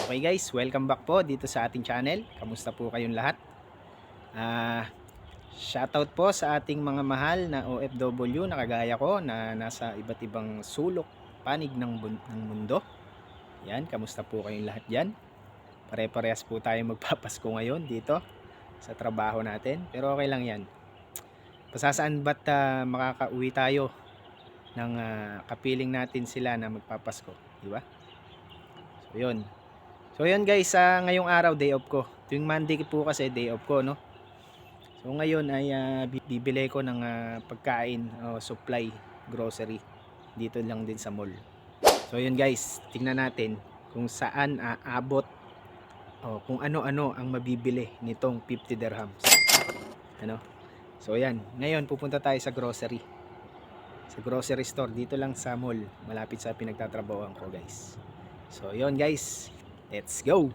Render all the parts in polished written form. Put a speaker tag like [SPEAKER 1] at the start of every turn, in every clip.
[SPEAKER 1] Okay guys, welcome back po dito sa ating channel. Kamusta po kayong lahat? Shoutout po sa ating mga mahal na OFW na kagaya ko na nasa iba't ibang sulok, panig ng mundo. Yan, kamusta po kayong lahat dyan? Pare-parehas po tayo magpapasko ngayon dito sa trabaho natin. Pero okay lang yan. Pasasaan ba't makakauwi tayo ng kapiling natin sila na magpapasko, di ba? So yun. So yun guys, ngayong araw day off ko. Tuwing Monday po kasi day off ko, no. So ngayon ay bibili ko ng pagkain o supply, grocery dito lang din sa mall. So yun guys, tingnan natin kung saan aabot o kung ano-ano ang mabibili nitong 50 dirhams. Ano? So yan, ngayon pupunta tayo sa grocery. Sa grocery store dito lang sa mall, malapit sa pinagtatrabahoan ko guys. So yun guys, let's go!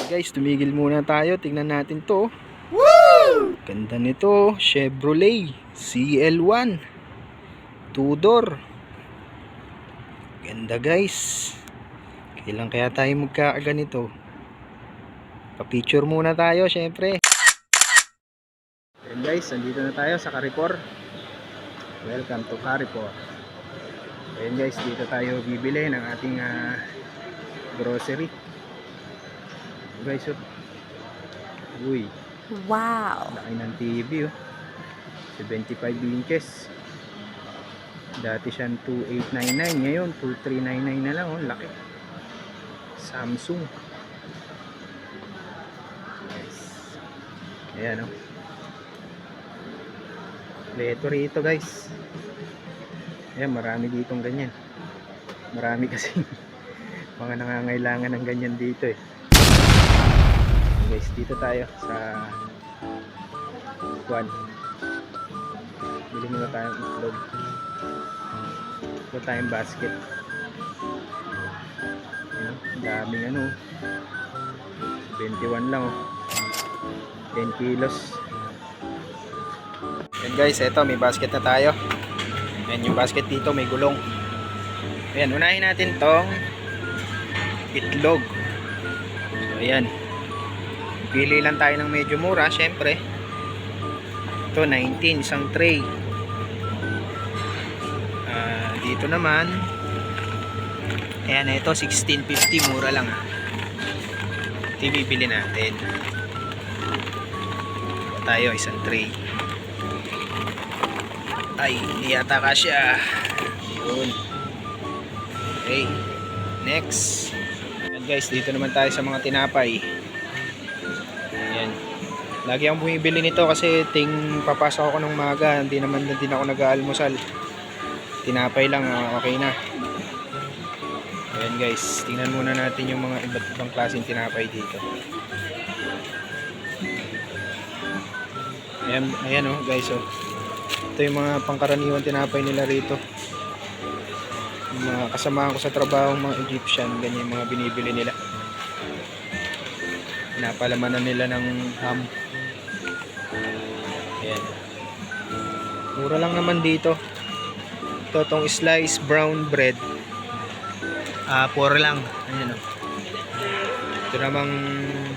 [SPEAKER 1] Guys, tumigil muna tayo. Tingnan natin to. Woo! Ganda nito. Chevrolet CL1 2-door. Ganda guys. Kailan kaya tayo magkakaganito? Pa-picture muna tayo syempre. Ayan guys, nandito na tayo sa Carrefour. Welcome to Carrefour. Ayan guys, dito tayo bibili ng ating grocery. Guys, uy,
[SPEAKER 2] wow,
[SPEAKER 1] laki ng TV 75 inches. Dati siyang 2899, ngayon 2399 na lang, laki. Samsung. Yes. Ayan Leto rito guys. Ayan, marami ditong ganyan. Marami kasi mga nangangailangan ng ganyan dito guys, dito tayo sa Juan. Bili muna tayong itlog. Ito tayong basket. Daming 21 lang 10 kilos. Yan guys, eto may basket na tayo. Yan yung basket dito, may gulong. Ayan, unahin natin tong itlog. So ayan, pili lang tayo ng medyo mura syempre. Ito 19 isang tray. Dito naman ayan, ito 16.50, mura lang ito bibili natin. Tayo isang tray. Ay, hindi yata kasya. Yun. Okay, next. Ayan guys, dito naman tayo sa mga tinapay. Ayan, lagi akong bumibili nito kasi ting papasok ako ng maga, hindi naman din ako nag-aalmusal. Tinapay lang, okay na. Ayan guys, tingnan muna natin yung mga iba't ibang klaseng tinapay dito. Ayan guys, ito yung mga pangkaraniwan tinapay nila rito. Yung mga kasamahan ko sa trabaho, mga Egyptian, ganyan yung mga binibili nila. Pinapalamanan nila ng ham. Ayan, mura lang naman dito. Ito, tong slice brown bread, 4 lang. Ayan ito namang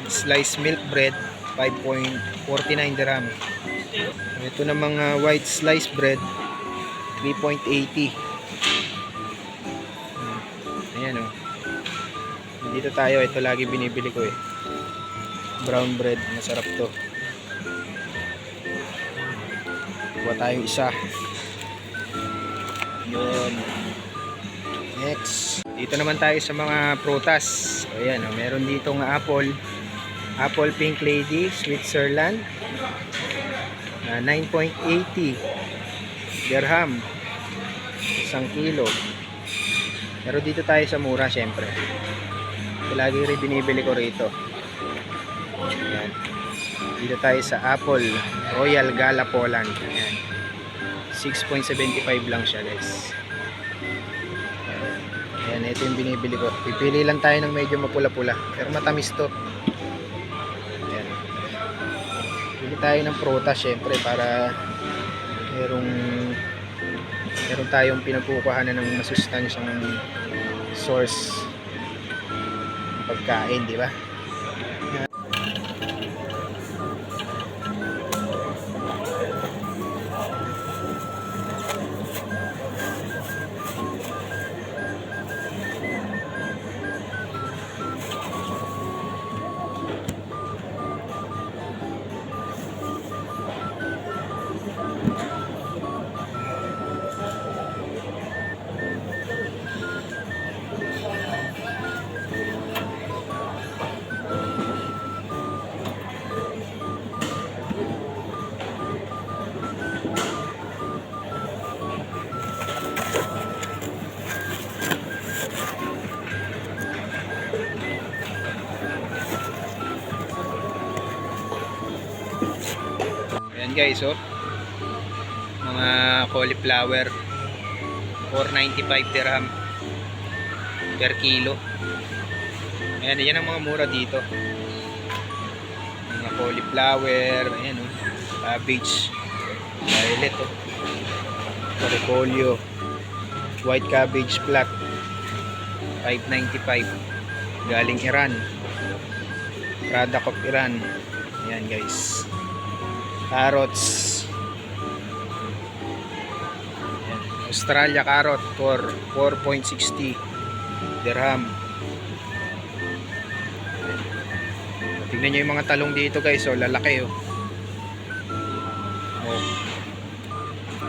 [SPEAKER 1] slice milk bread, 5.49 dirham. Ito namang white slice bread, 3.80. Ayan dito tayo, ito lagi binibili ko brown bread, masarap to. Kuha tayo isa. Yun. Next, dito naman tayo sa mga prutas. So, ayan, meron dito ng apple Pink Lady Switzerland na 9.80 dirham 1 kilo. Pero dito tayo sa mura syempre. Ito lagi rin binibili ko rito. Ayan. Dito tayo sa apple Royal Gala Poland. Ayan, 6.75 lang siya guys. Ayan, ito yung binibili ko. Pipili lang tayo ng medyo mapula-pula, pero matamis to. Ayan. Pili tayo ng prutas syempre para meron tayong pinagkukuhanan ng masustansyang source pagkain, di ba? Ayan guys, oh. Mga cauliflower, 495 dirham per kilo. Ayan, yan ang mga mura dito. Mga cauliflower, ayan, oh. Cabbage, violet, oh. Repolyo, white cabbage flat, 595, galing Iran, product of Iran. Ayan guys. Carrots, ayan. Australia carrot for 4.60 dirham. Tignan nyo yung mga talong dito guys, oh, lalaki, oh. Oh.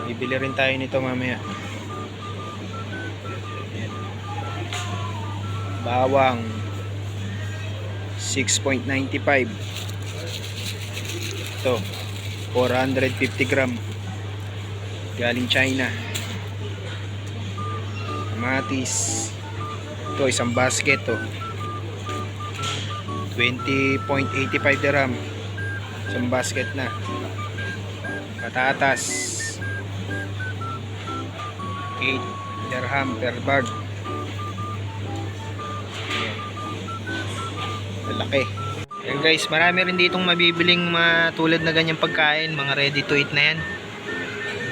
[SPEAKER 1] Bibili rin tayo nito mamaya. Ayan. Bawang 6.95. Ito 450 gram, galing China. Kamatis, ito isang basket, oh. 20.85 dirham, isang basket na. Patatas 8 dirham per bag. Malaki. Ayan guys, marami rin ditong mabibiling tulad na ganyang pagkain, mga ready to eat na yan.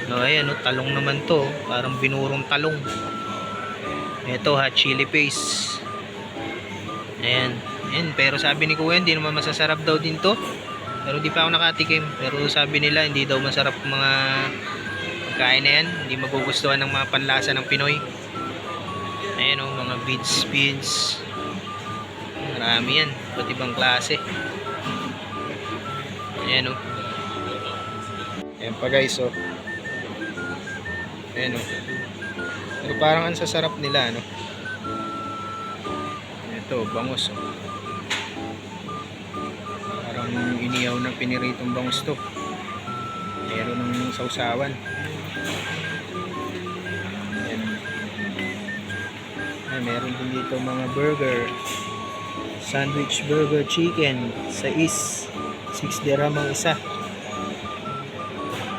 [SPEAKER 1] No, ayan, no, talong naman to, parang binurong talong. Ito, hot chili paste. Ayan, ayan, pero sabi ni Kuya, hindi naman masasarap daw din to. Pero di pa ako nakatikim. Pero sabi nila, hindi daw masarap mga pagkain na yan. Hindi magugustuhan ng mga panlasa ng Pinoy. Ayan, no, mga beads. Marami yan, iba't ibang klase. Ayan, oh. Ayan pa guys, oh. Ayan, oh. Pero parang ang sasarap nila, no? Ito, bangus, oh. Parang iniyaw na piniritong bangus to. Meron ng sausawan. Ayan. Ayan, meron din dito mga burger. Sandwich burger chicken sa 6 dirham ang isa.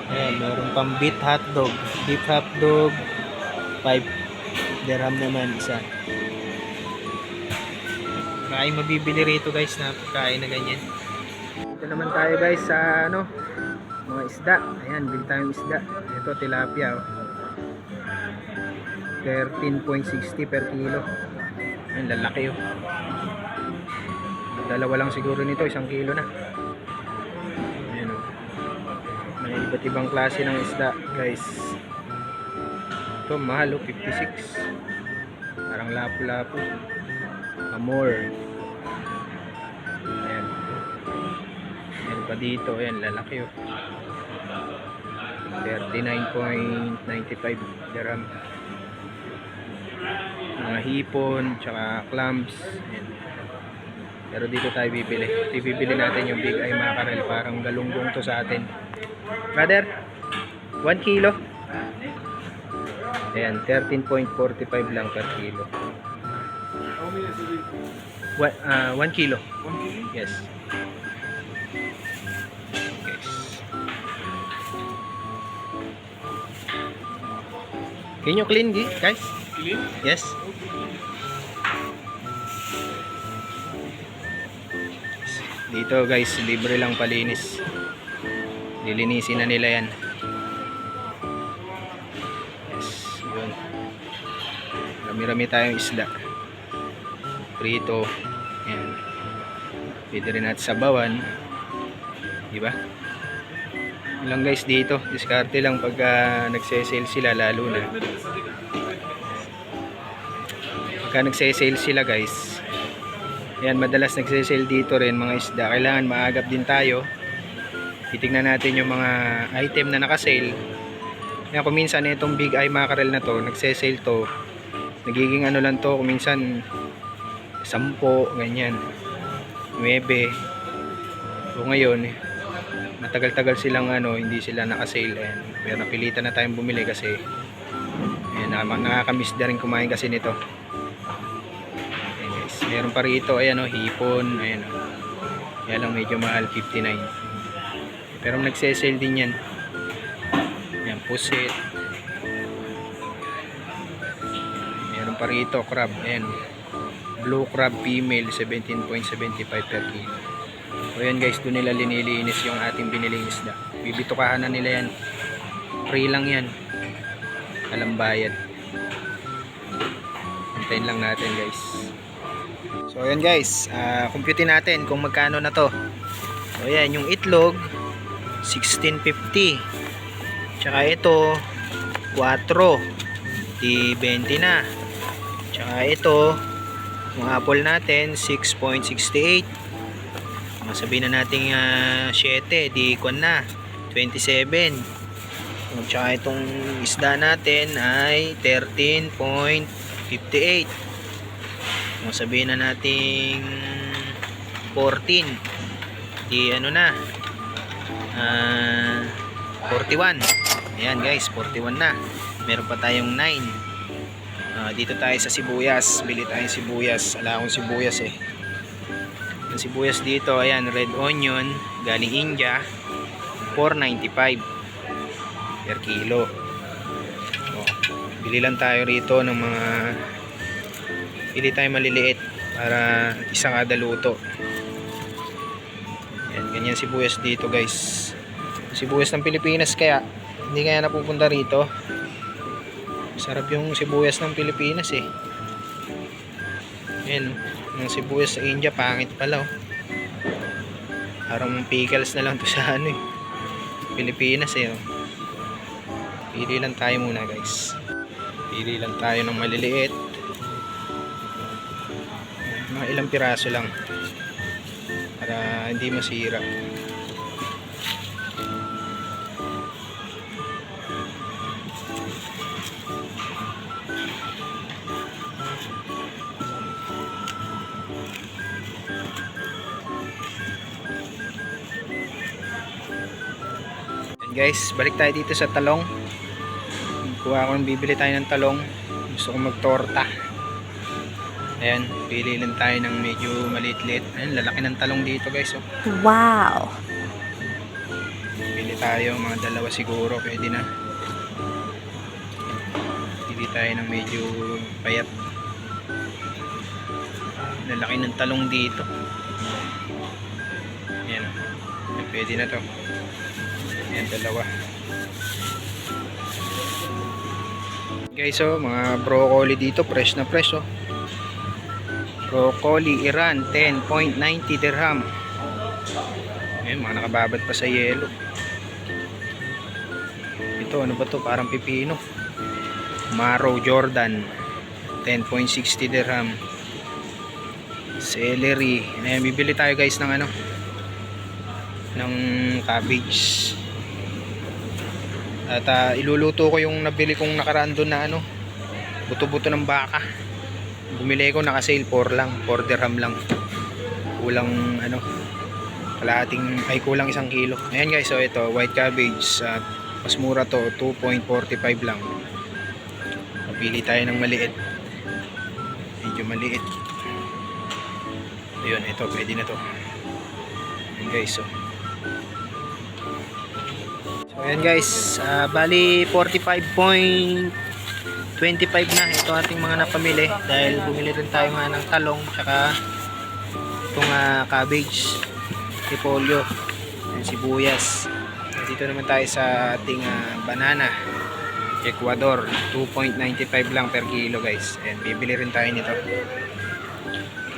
[SPEAKER 1] Ayan, meron pang beef hotdog 5 dirham naman isa. Maraming mabibili rito guys na pagkain na ganyan. Ito naman tayo guys sa mga isda. Ayan, bili tayong isda. Ito tilapia, oh. 13.60 per kilo. Ayan, lalaki, oh. Dalawa lang siguro nito, 1 kilo na. Ayan, oh. May iba't ibang klase ng isda guys. Ito mahal, oh, 56. Parang lapu-lapu. Amor. Ayan. Ayan pa dito, ayan, lalaki, oh. 39.95 dirham. Mga hipon, tsaka clams. Ayan. Pero dito tayo bibili. Bibili natin yung big eye mackerel. Parang galunggong to sa atin. Brother, 1 kilo. Ayan, 13.45 lang per kilo. 1 kilo.
[SPEAKER 2] 1 kilo?
[SPEAKER 1] Yes. Can you clean, guys?
[SPEAKER 2] Clean?
[SPEAKER 1] Yes. Dito guys, libre lang palinis. Lilinisin na nila yan. Yes, yun. Rami-rami tayong isda. Prito, Ayan. Pwede rin natin sabawan. Diba? Yun lang guys dito. Diskarte lang pag nagse-sale sila, lalo na. Pagka nagse-sale sila guys. Ayan, madalas nagse-sale dito rin mga isda. Kailangan maagap din tayo. Titignan natin yung mga item na naka-sale. Kaya kung minsan itong big eye mackerel na to, nagse-sale to, nagiging ano lang to, kung minsan 10, ganyan, 9. So ngayon, matagal-tagal silang hindi sila naka-sale. Ayan, pero napilitan na tayong bumili kasi ayan, nakakamiss na rin kumain kasi nito. Ayan guys, meron pa rito, ayan hipon, ayan kaya lang medyo mahal, 59. Pero nagse-sale din yan. Ayan, pusit. Meron pa rito, crab, ayan, blue crab female, 17.75 per kilo. So yan guys, doon nila linilinis yung ating biniling isda. Bibitukahan na nila yan. Free lang yan. Walang bayad. Antayin lang natin guys. So yan guys, computein natin kung magkano na to. So yan, yung itlog 16.50. Tsaka ito 4 di 20 na. Tsaka ito yung apple natin 6.68. Sabihin na natin 7 di kwan na 27. Tsaka itong isda natin ay 13.58. Sabihin na natin 14 di na 41. Ayan guys, 41 na. Meron pa tayong 9. Dito tayo sa sibuyas. Bili tayong sibuyas. Wala akong sibuyas Ang sibuyas dito, ayan, red onion, galing India, 4.95 per kilo. Bili lang tayo rito ng mga, bili tayo maliliit para isang kada luto. Ayan, ganyan sibuyas dito guys. Sibuyas ng Pilipinas kaya, hindi kaya napupunta rito. Sarap yung sibuyas ng Pilipinas Ayan, yung sibuyas sa India, pangit pala Parang pickles na lang to sa Pilipinas Pili lang tayo muna guys. Pili lang tayo ng maliliit. Mga ilang piraso lang para hindi masira. Guys, balik tayo dito sa talong. Kuha ko ng bibili tayo ng talong. Gusto ko magtorta. Ayan, pili lang tayo ng medyo maliit-liit. Ayan, lalaki ng talong dito guys
[SPEAKER 2] Wow!
[SPEAKER 1] Pili tayo, mga 2 siguro, pwede na. Pili tayo ng medyo payat. Lalaki ng talong dito. Ayan, pwede na to. Ayan, 2 guys mga broccoli dito, fresh na fresh broccoli Iran, 10.90 dirham. Ayan, mga nakababad pa sa yelo. Ito, ano ba to? Parang pipino. Maro Jordan, 10.60 dirham. Celery. Ayan, bibili tayo guys ng ng cabbage. At iluluto ko yung nabili kong nakaraan doon na buto-buto ng baka. Bumili ko, naka-sale 4 lang, 4 dirham lang. Kulang kulang 1 kilo. Ayan guys, so ito white cabbage, mas mura to, 2.45 lang. Pili tayo ng maliit. Medyo maliit. Ayun, ito pwede na to. Ayan guys, so ayan guys, bali 45.25 na ito ating mga napamili dahil bumili rin tayo ng talong tsaka itong cabbage, repolyo, sibuyas. Dito naman tayo sa ating banana Ecuador, 2.95 lang per kilo guys. Ayan, bibili rin tayo nito.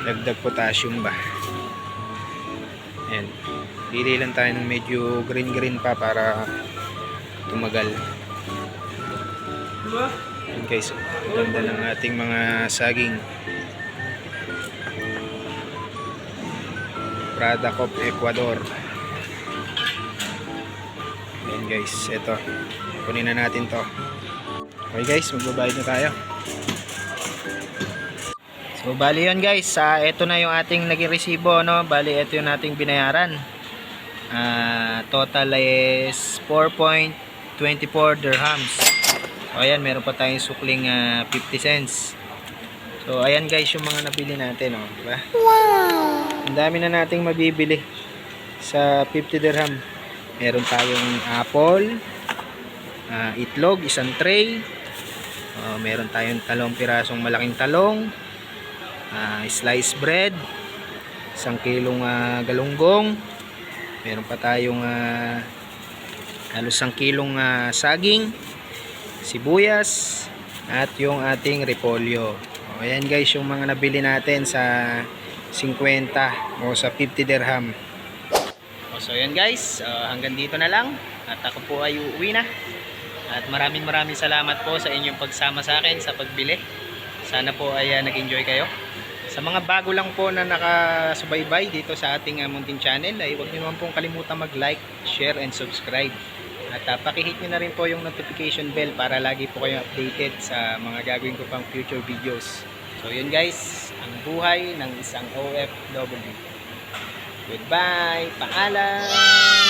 [SPEAKER 1] Dagdag potassium ba. Ayan. Pili lang tayo ng medyo green pa para tumagal. Ayan guys, ganda ng ating mga saging. Product of Ecuador. Ayan guys, ito. Kunin na natin to. Okay guys, magbabayad na tayo. So bali yun guys, ito na yung ating naging resibo, no? Bali ito yung ating binayaran. Total is 4.24 dirhams. So ayan, meron pa tayong sukling 50 cents. So ayan guys yung mga nabili natin, oh, diba? Wow! Ang dami na nating mabibili sa 50 dirham. Meron tayong apple, itlog, isang tray. Meron tayong pirasong malaking talong, sliced bread, 1 kilong galunggong. Meron pa tayong halos 1 kilong saging, sibuyas, at yung ating repolyo. Ayan guys yung mga nabili natin sa 50 o sa 50 dirham. So ayan guys, hanggang dito na lang at ako po ay uuwi na. At maraming salamat po sa inyong pagsama sa akin sa pagbili. Sana po ay nag-enjoy kayo. Sa mga bago lang po na nakasubaybay dito sa ating munting channel, ay huwag niyo naman pong kalimutan mag-like, share, and subscribe. At pakihit niyo na rin po yung notification bell para lagi po kayong updated sa mga gagawin ko pang future videos. So yun guys, ang buhay ng isang OFW. Goodbye, paalam!